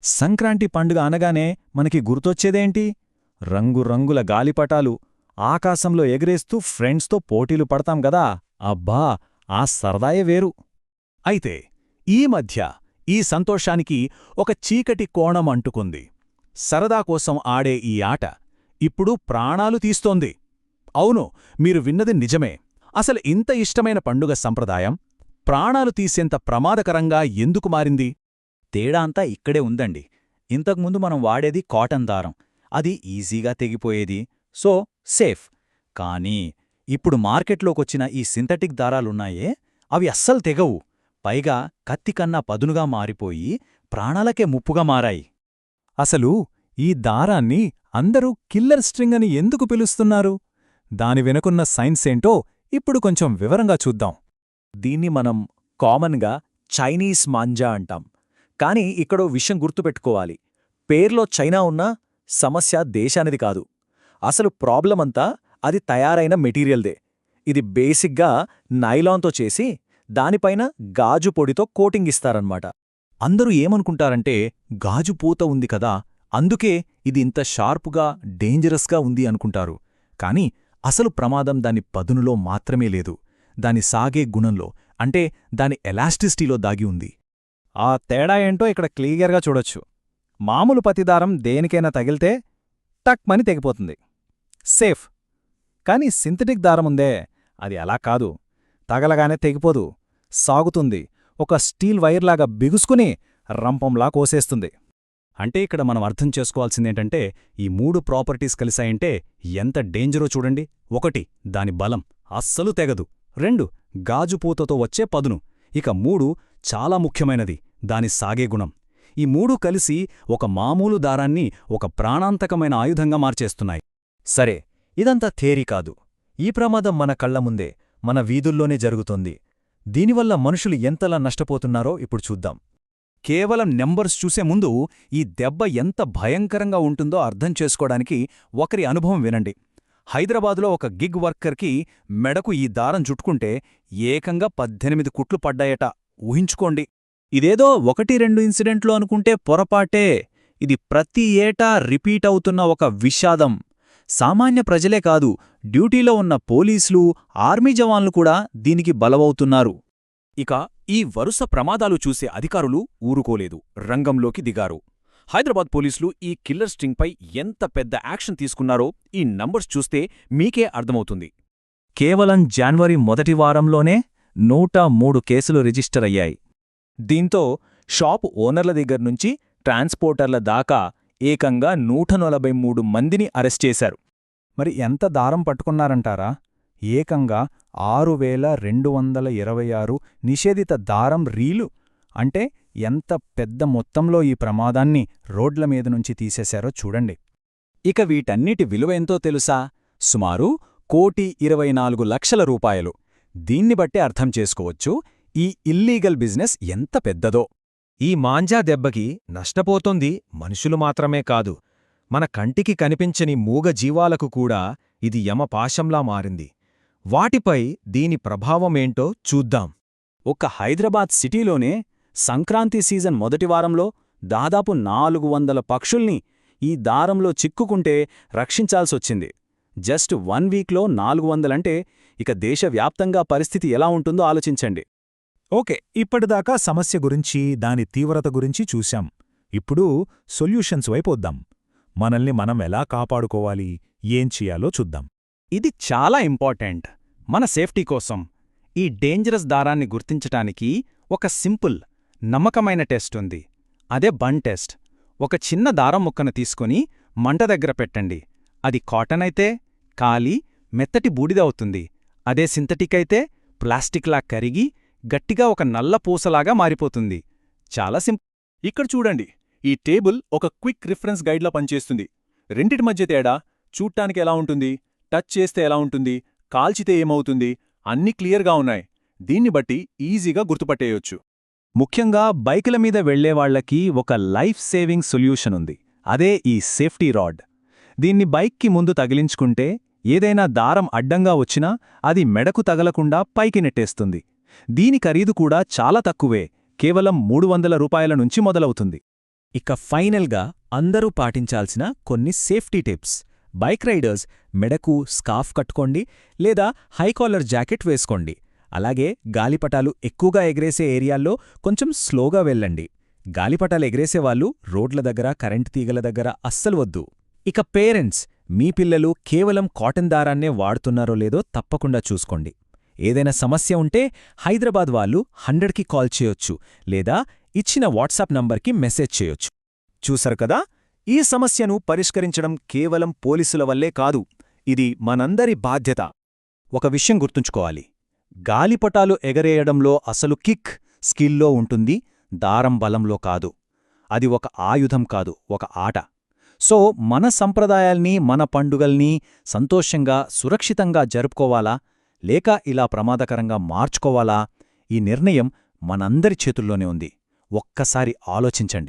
సంక్రాంతి పండుగ అనగానే మనకి గుర్తొచ్చేదేంటి? రంగురంగుల గాలిపటాలు ఆకాశంలో ఎగరేస్తూ ఫ్రెండ్స్తో పోటీలు పడతాం గదా. అబ్బా, ఆ సరదాయే వేరు. అయితే ఈ మధ్య ఈ సంతోషానికి ఒక చీకటి కోణం అంటుకుంది. సరదా కోసం ఆడే ఈ ఆట ఇప్పుడు ప్రాణాలు తీస్తోంది. అవును, మీరు విన్నది నిజమే. అసలు ఇంత ఇష్టమైన పండుగ సంప్రదాయం ప్రాణాలు తీసేంత ప్రమాదకరంగా ఎందుకు మారింది? తేడా అంతా ఇక్కడే ఉందండి. ఇంతకుముందు మనం వాడేది కాటన్ దారం. అది ఈజీగా తెగిపోయేది, సో సేఫ్. కానీ ఇప్పుడు మార్కెట్లోకొచ్చిన ఈ సింథటిక్ దారాలున్నాయే, అవి అస్సలు తెగవు. పైగా కత్తికన్నా పదునుగా మారిపోయి ప్రాణాలకే ముప్పుగా మారాయి. అసలు ఈ దారాన్ని అందరూ కిల్లర్ స్ట్రింగ్ అని ఎందుకు పిలుస్తున్నారు? దాని వెనుకున్న సైన్సేంటో ఇప్పుడు కొంచెం వివరంగా చూద్దాం. దీన్ని మనం కామన్గా చైనీస్ మాంజా అంటాం. కాని ఇక్కడో విషయం గుర్తుపెట్టుకోవాలి. పేర్లో చైనా ఉన్నా సమస్య దేశానిది కాదు. అసలు ప్రాబ్లమంతా అది తయారైన మెటీరియల్దే. ఇది బేసిక్గా నైలాన్తో చేసి దానిపైన గాజు పొడితో కోటింగ్ ఇస్తారన్నమాట. అందరూ ఏమనుకుంటారంటే గాజు పూత ఉంది కదా, అందుకే ఇది ఇంత షార్పుగా డేంజరస్గా ఉంది అనుకుంటారు. కాని అసలు ప్రమాదం దాని పదునులో మాత్రమే లేదు, దాని సాగే గుణంలో, అంటే దాని ఎలాస్టిసిటీలో దాగి ఉంది. ఆ తేడా ఏంటో ఇక్కడ క్లియర్గా చూడొచ్చు. మామూలు పతిదారం దేనికైనా తగిలితే టక్మని తెగిపోతుంది, సేఫ్. కాని సింథటిక్ దారముందే, అది అలా కాదు. తగలగానే తెగిపోదు, సాగుతుంది. ఒక స్టీల్ వైర్లాగా బిగుసుకుని రంపంలా కోసేస్తుంది. అంటే ఇక్కడ మనం అర్థం చేసుకోవాల్సిందేంటంటే ఈ 3 ప్రాపర్టీస్ కలిసాయంటే ఎంత డేంజరో చూడండి. 1 దాని బలం, అస్సలు తెగదు. 2 గాజుపూతతో వచ్చే పదును. ఇక 3 చాలా ముఖ్యమైనది, దాని సాగే గుణం. ఈ 3 కలిసి ఒక మామూలు దారాన్ని ఒక ప్రాణాంతకమైన ఆయుధంగా మార్చేస్తున్నాయి. సరే, ఇదంతా థియరీ కాదు. ఈ ప్రమాదం మన కళ్లముందే, మన వీధుల్లోనే జరుగుతోంది. దీనివల్ల మనుషులు ఎంతలా నష్టపోతున్నారో ఇప్పుడు చూద్దాం. కేవలం నెంబర్స్ చూసే ముందు ఈ దెబ్బ ఎంత భయంకరంగా ఉంటుందో అర్థం చేసుకోవడానికి ఒకరి అనుభవం వినండి. హైదరాబాదులో ఒక గిగ్ వర్కర్కి మెడకు ఈ దారం చుట్టుకుంటే ఏకంగా 18 కుట్లు పడ్డాయట. ఊహించుకోండి. ఇదేదో 1-2 ఇన్సిడెంట్లు అనుకుంటే పొరపాటే. ఇది ప్రతి ఏటా రిపీట్ అవుతున్న ఒక విషాదం. సామాన్య ప్రజలే కాదు, డ్యూటీలో ఉన్న పోలీసులు, ఆర్మీ జవాన్లు కూడా దీనికి బలవవుతున్నారు. ఇక ఈ వరుస ప్రమాదాలు చూసే అధికారులు ఊరుకోలేదు, రంగంలోకి దిగారు. హైదరాబాద్ పోలీసులు ఈ కిల్లర్ స్ట్రింగ్పై ఎంత పెద్ద యాక్షన్ తీసుకున్నారో ఈ నంబర్స్ చూస్తే మీకే అర్థమవుతుంది. కేవలం జనవరి మొదటి వారంలోనే 103 కేసులు రిజిస్టర్ అయ్యాయి. దీంతో షాపు ఓనర్ల దగ్గర్నుంచి ట్రాన్స్పోర్టర్ల దాకా ఏకంగా 143 మందిని అరెస్ట్ చేశారు. మరి ఎంత దారం పట్టుకున్నారంటారా? ఏకంగా 6226 నిషేధిత దారం రీలు. అంటే ఎంత పెద్ద మొత్తంలో ఈ ప్రమాదాన్ని రోడ్ల మీద నుంచి తీసేశారో చూడండి. ఇక వీటన్నిటి విలువెంతో తెలుసా? సుమారు 1,24,00,000 రూపాయలు. దీన్ని బట్టే అర్థం చేసుకోవచ్చు ఈ ఇల్లీగల్ బిజినెస్ ఎంత పెద్దదో. ఈ మాంజా దెబ్బకి నష్టపోతోంది మనుషులు మాత్రమే కాదు, మన కంటికి కనిపించని మూగజీవాలకు కూడా ఇది యమపాశంలా మారింది. వాటిపై దీని ప్రభావమేంటో చూద్దాం. ఒక్క హైదరాబాద్ సిటీలోనే సంక్రాంతి సీజన్ మొదటి వారంలో దాదాపు 400 పక్షుల్ని ఈ దారంలో చిక్కుకుంటే రక్షించాల్సొచ్చింది. జస్ట్ 1 వీక్లో 400 అంటే ఇక దేశవ్యాప్తంగా పరిస్థితి ఎలా ఉంటుందో ఆలోచించండి. ఓకే, ఇప్పటిదాకా సమస్య గురించి, దాని తీవ్రత గురించి చూశాం. ఇప్పుడు సొల్యూషన్స్ వైపొద్దాం. మనల్ని మనం ఎలా కాపాడుకోవాలి, ఏం చెయ్యాలో చూద్దాం. ఇది చాలా ఇంపార్టెంట్. మన సేఫ్టీ కోసం ఈ డేంజరస్ దారాన్ని గుర్తించటానికి ఒక సింపుల్, నమ్మకమైన టెస్ట్ ఉంది. అదే బన్ టెస్ట్. ఒక చిన్న దారం ముక్కను తీసుకుని మంట దగ్గర పెట్టండి. అది కాటన్ అయితే కాలి మెత్తటి బూడిద అవుతుంది. అదే సింథటిక్ అయితే ప్లాస్టిక్లా కరిగి గట్టిగా ఒక నల్ల పూసలాగా మారిపోతుంది. చాలా సింపుల్. ఇక్కడ చూడండి, ఈ టేబుల్ ఒక క్విక్ రిఫరెన్స్ గైడ్లా పనిచేస్తుంది. రెండిటి మధ్య తేడా చూడ్టానికి ఎలా ఉంటుంది, టచ్ చేస్తే ఎలా ఉంటుంది, కాల్చితే ఏమవుతుంది, అన్నీ క్లియర్గా ఉన్నాయి. దీన్ని బట్టి ఈజీగా గుర్తుపట్టేయొచ్చు. ముఖ్యంగా బైకుల మీద వెళ్లేవాళ్లకి ఒక లైఫ్ సేవింగ్ సొల్యూషన్ ఉంది. అదే ఈ సేఫ్టీ రాడ్. దీన్ని బైక్కి ముందు తగిలించుకుంటే ఏదైనా దారం అడ్డంగా వచ్చినా అది మెడకు తగలకుండా పైకి నెట్టేస్తుంది. దీని ఖరీదు కూడా చాలా తక్కువే, కేవలం 300 రూపాయల నుంచి మొదలవుతుంది. ఇక ఫైనల్గా అందరూ పాటించాల్సిన కొన్ని సేఫ్టీ టిప్స్. బైక్ రైడర్స్ మెడకు స్కార్ఫ్ కట్టుకోండి లేదా హై కాలర్ జాకెట్ వేసుకోండి. అలాగే గాలిపటాలు ఎక్కువగా ఎగరేసే ఏరియాల్లో కొంచెం స్లోగా వెళ్ళండి. గాలిపటాలు ఎగరేసేవాళ్ళు రోడ్ల దగ్గర కరెంటు తీగల దగ్గర అస్సలు వద్దు. ఇక పేరెంట్స్, మీ పిల్లలు కేవలం కాటన్ దారాన్నే వాడుతున్నారో లేదో తప్పకుండా చూసుకోండి. ఏదైనా సమస్య ఉంటే హైదరాబాద్ వాళ్ళు 100కి కాల్ చేయొచ్చు లేదా ఇచ్చిన వాట్సాప్ నంబర్కి మెసేజ్ చేయొచ్చు. చూసారు కదా, ఈ సమస్యను పరిష్కరించడం కేవలం పోలీసుల వల్లే కాదు, ఇది మనందరి బాధ్యత. ఒక విషయం గుర్తుంచుకోవాలి, గాలిపటాలు ఎగరేయడంలో అసలు కిక్ స్కిల్లో ఉంటుంది, దారం బలంలో కాదు. అది ఒక ఆయుధం కాదు, ఒక ఆట. సో మన సంప్రదాయాల్ని, మన పండుగల్ని సంతోషంగా, సురక్షితంగా జరుపుకోవాలా లేక ఇలా ప్రమాదకరంగా మార్చుకోవాలా? ఈ నిర్ణయం మనందరి చేతుల్లోనే ఉంది. ఒక్కసారి ఆలోచించండి.